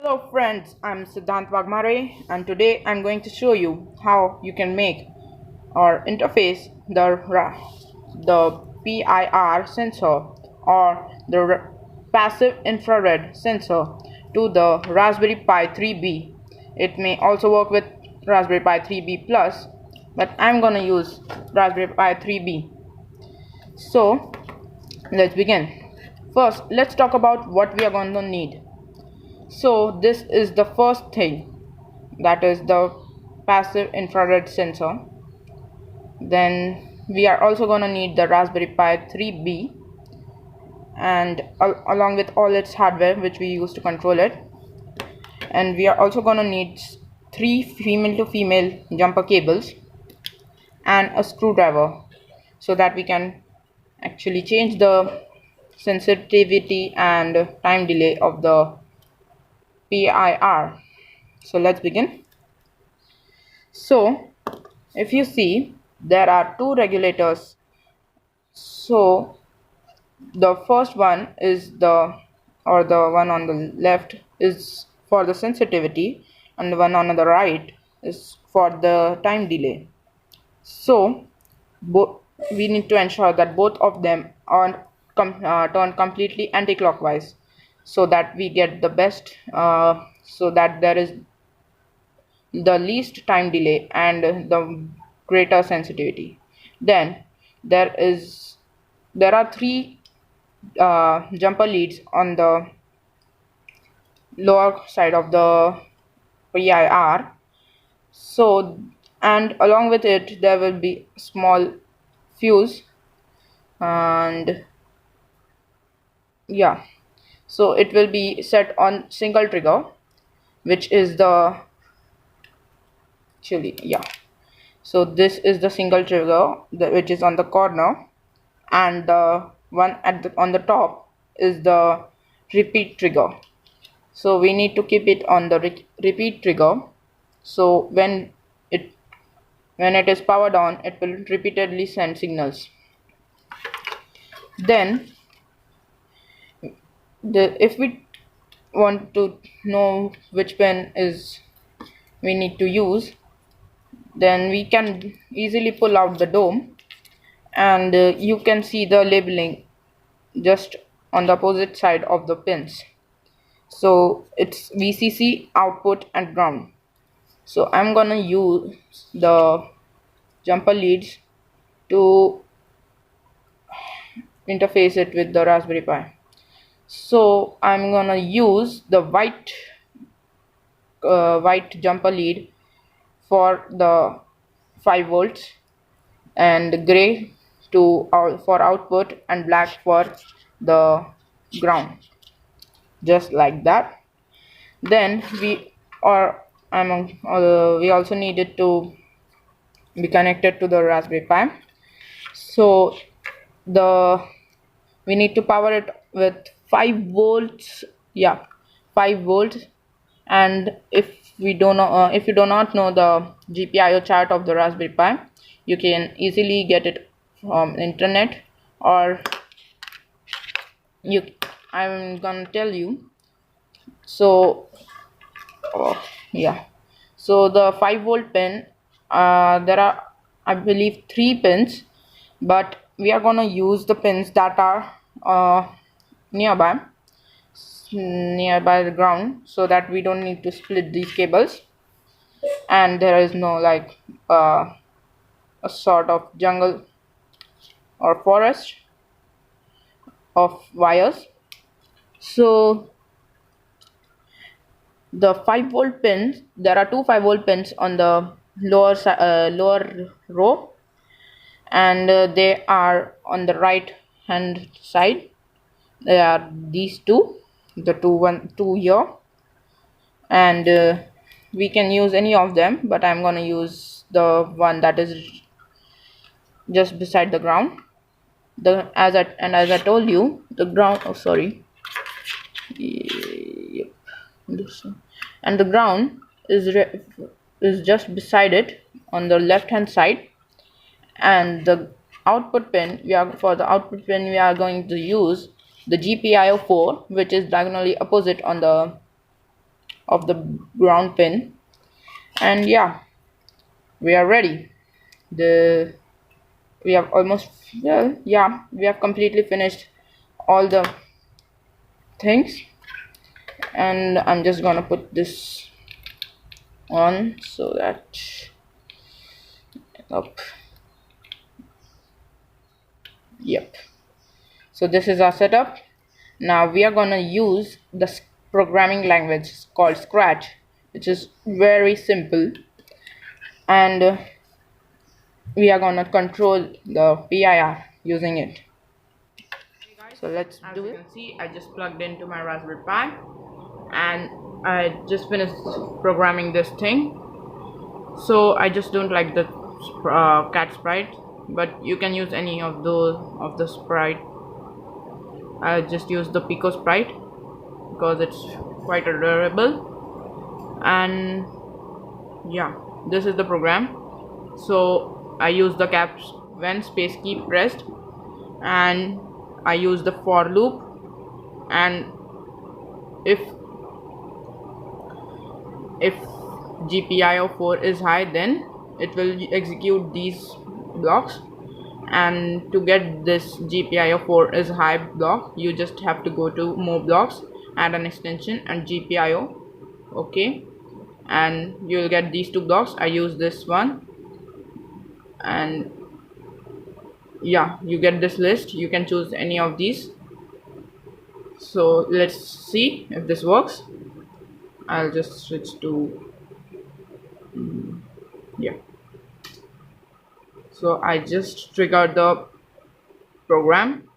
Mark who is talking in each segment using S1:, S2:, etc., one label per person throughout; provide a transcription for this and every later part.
S1: Hello friends, I'm Siddhant Wagmare and today I'm going to show you how you can make or interface the PIR sensor or the passive infrared sensor to the Raspberry Pi 3B. It may also work with Raspberry Pi 3B Plus, but I'm gonna use Raspberry Pi 3B. So let's begin. First, let's talk about what we are going to need. So this is the first thing, that is the passive infrared sensor. Then we are also going to need the Raspberry Pi 3B and along with all its hardware which we use to control it. And we are also going to need 3 female to female jumper cables and a screwdriver so that we can actually change the sensitivity and time delay of the PIR. So let's begin. So if you see, there are two regulators. So the first one is the one on the left is for the sensitivity and the one on the right is for the time delay. So we need to ensure that both of them are turned completely anti-clockwise so that we get the best so that there is the least time delay and the greater sensitivity. Then there are 3 jumper leads on the lower side of the PIR. So, and along with it there will be small fuse, and yeah, so it will be set on single trigger, which is the actually yeah. So this is the single trigger which is on the corner, and the one on the top is the repeat trigger. So we need to keep it on the repeat trigger, so when it is powered on, it will repeatedly send signals. Then if we want to know which pin is we need to use, then we can easily pull out the dome, and you can see the labeling just on the opposite side of the pins. So it's VCC, output and ground. So I'm gonna use the jumper leads to interface it with the Raspberry Pi. So I'm gonna use the white jumper lead for the 5 volts, and gray for output, and black for the ground, just like that. Then we also needed to be connected to the Raspberry Pi. So we need to power it with 5 volts, 5 volts. And if you do not know the GPIO chart of the Raspberry Pi, you can easily get it from internet, or I'm gonna tell you. So so the 5-volt pin, there are, I believe, 3 pins, but we are gonna use the pins that are nearby the ground, so that we don't need to split these cables, and there is no a sort of jungle or forest of wires. So the 5-volt pins, there are 2 5-volt pins on the lower row, and they are on the right hand side. They are these two, the two here, and we can use any of them, but I'm gonna use the one that is just beside the ground. As I told you, the ground, yep, this one. And the ground is just beside it on the left hand side, and the output pin, we are going to use the GPIO 4, which is diagonally opposite on the of the ground pin. And yeah, we are ready. The we have almost, well, yeah, we have completely finished all the things. And I'm just gonna put this on so that up. Yep. So this is our setup. Now we are gonna use the programming language called Scratch, which is very simple, and we are gonna control the PIR using it. So let's do it. As you can see, I just plugged into my Raspberry Pi, and I just finished programming this thing. So I just don't like the cat sprite, but you can use any of those of the sprite. I just use the Pico sprite because it's quite adorable. And yeah, this is the program. So I use the caps when space key pressed, and I use the for loop, and if GPIO4 is high, then it will execute these blocks. And to get this GPIO4 is high block, you just have to go to more blocks, add an extension and GPIO, okay, and you will get these two blocks. I use this one, and yeah, you get this list. You can choose any of these. So let's see if this works. I'll just switch to yeah. So I just triggered the program,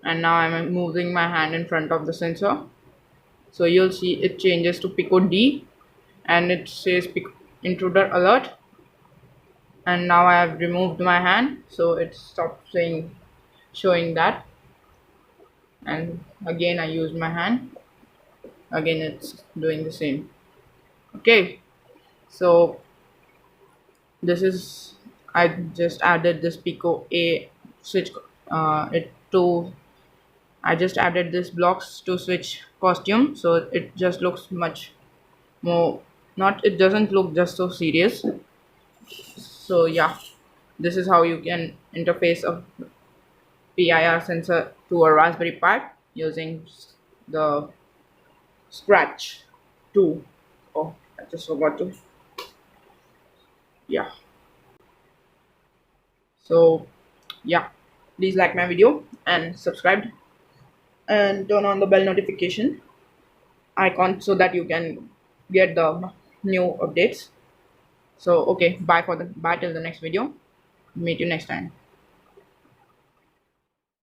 S1: and now I'm moving my hand in front of the sensor. So you'll see it changes to Pico D, and it says intruder alert. And now I have removed my hand, so it stopped showing that. And again I used my hand, again it's doing the same. Okay, so this is, I just added this Pico A switch I just added this blocks to switch costume, so it just looks much more, not, it doesn't look just so serious. So yeah, this is how you can interface a PIR sensor to a Raspberry Pi using the Scratch 2. Oh, I just forgot to. Yeah. So yeah, please like my video and subscribe, and turn on the bell notification icon so that you can get the new updates. So okay, bye till the next video. Meet you next time.